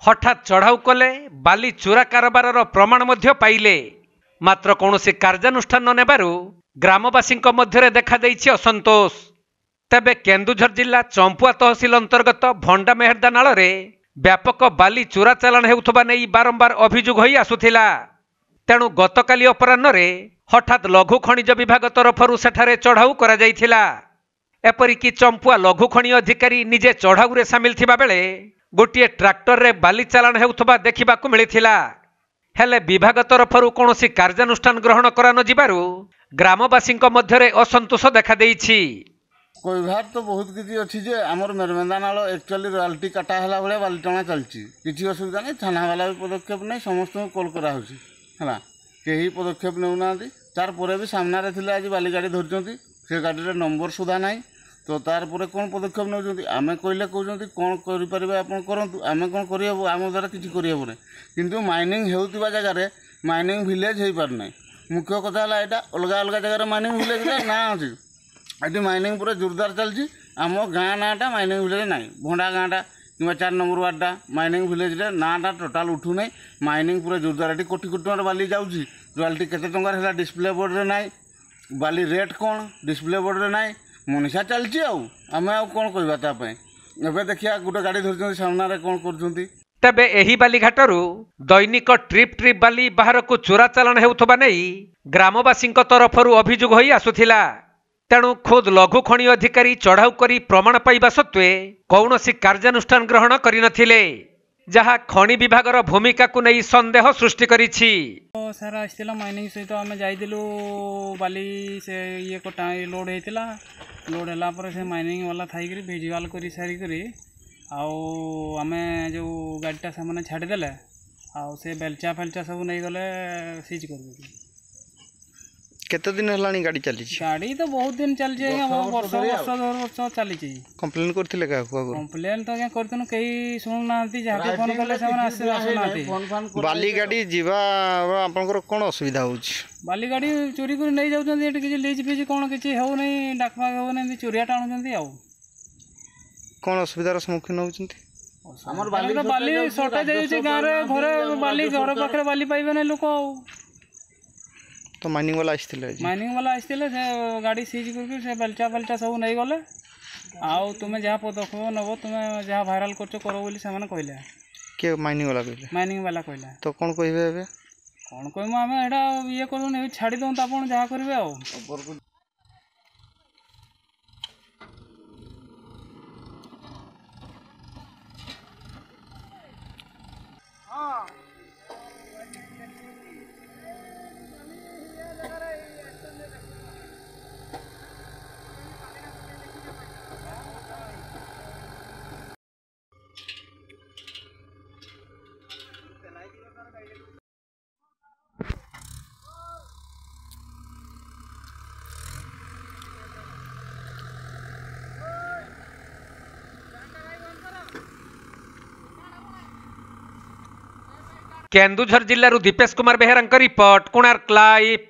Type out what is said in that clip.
हठात चढ़ाऊ कले बाली चोरा कारबार प्रमाण मध्य पाइले मात्र कौनसी कार्यानुष्ठान न नेबारु ग्रामवासी मध्य देखा देइछि असंतोष। तेबे केन्दुझर जिला चंपुआ तहसिल अंतर्गत भंडा मेहरदा नाल रे व्यापक बाली चोरा चालाण हेउथबा नै बारंबार अभियोग होई आसुथिला। तेणु गतकाली अपराह्न रे हठात लघु खनिज विभाग तरफरु सेठारे चढ़ाऊ करा जाइथिला। एपरिकी चंपुआ लघु खनि अधिकारी निजे चढ़ाऊ रे सामिल थिबा बेले गोटे ट्रैक्टर रे बाली चालाण हेउथबा देखिबाकू मिलिथिला। हेले विभाग तरफरु कौनसी कार्यानुष्ठान ग्रहण करा न जिबारु ग्रामवासी मध्य असंतोष देखा देइछि। कईभार तो बहुत किसी अच्छी जे आमर मेरमेंदा नाल एक्चुअली रॉयल्टी काटा है भाई बाली टणा चलती किसी असुविधा नहीं। थाना वाला भी पदक्षेप नहीं, समस्त कॉल कराऊँगी है कहीं पदक्षेप नौना तार पर भी सामने थे आज बाली गाड़ी धरती से गाड़ी नंबर सुधा ना तो तार पर कौन पदक्षेप नौ आम कहले कहते कौन करें आप करूँ आम कौन करहब आम द्वारा किसी करहब ना कि माइनिंग होता जगार माइनिंग विलेज हो पारना। मुख्य कथा है यहाँ अलग अलग जगह माइनिंग विलेज ना अच्छी ये माइनिंग पूरा जोरदार चलती। आम गाँ नाटा माइनिंग विलेज ना भंडा गाँटा कि 4 नंबर वार्डा माइनिंग विलेज नाटा टोटाल उठू ना माइनिंग पूरा जोरदार ये कोटी कोटी टकर बाली जाऊँगी रॉयल्टी केते टंकार है डिस्प्ले बोर्ड रे ना बाली रेट कौन डिस्प्ले बोर्ड रे ना मनीषा चलती आम कौन कहवा एवं देखिए गोटे गाड़ी धरते सामने कौन कर। तेबे एही बालीघाटरू दैनिक ट्रिप ट्रिप बाली बाहर को चोरा चालाण हेउथबा नै ग्रामवासी तरफरु अभियोग होई आसुथिला। तेणु खुद लघु खनि अधिकारी चढ़ाऊ करी प्रमाण पाइबा सत्वे कौनसी कार्यानुष्ठान ग्रहण करिनथिले जहा खनि विभागर भूमिका को नै संदेह सृष्टि करिछि। सर आसला माइनिंग सहित आम जाइलु बाली से ये कोटा लोड होता लोड है से माइनिंग वाला थी भिजुआल कर सारी आम जो गाड़ीटा से छाड़देले से बेलचा फेलचा सब नहीं गले सीज कर। केते दिन हलानी गाड़ी चली? गाड़ी तो बहुत दिन चलछि वर्ष वर्ष 2 वर्ष चली। कंप्लेन करथिले का कंप्लेन तो करतन कहीं सुनु नांती जाके फोन कले से आसु नांती। बाली गाड़ी जीवा आपनकर कोन असुविधा होछि? बाली गाड़ी चोरी कर नहीं जाउछन एट किछि लीज फीज कोन किछि हो नहीं डाकफा हो नहीं चोरिया टाणुछन आ कोन असुविधार सम्मुखीन होछंती? हमर बाली शॉर्टेज होछि गां रे घरे बाली घर पाखरे बाली पाइबे नै लोक तो माइनिंग वाला आसते से गाड़ी सीज करके से बेलचा फेलचा सब नहीं गले आउ तुम्हें जहाँ पदक्षेप नब तुम्हें जहाँ भाइराल कर कहले किए माइनिंग वाला कहले तो कौन कहे कौन कहूँ आम एटा ये करूँ छाड़ी दूँ तो आप जहाँ करेंगे आ केन्दुझर जिल्लारू दीपेश कुमार बेहेरा रिपोर्ट कोणार्क लाइव।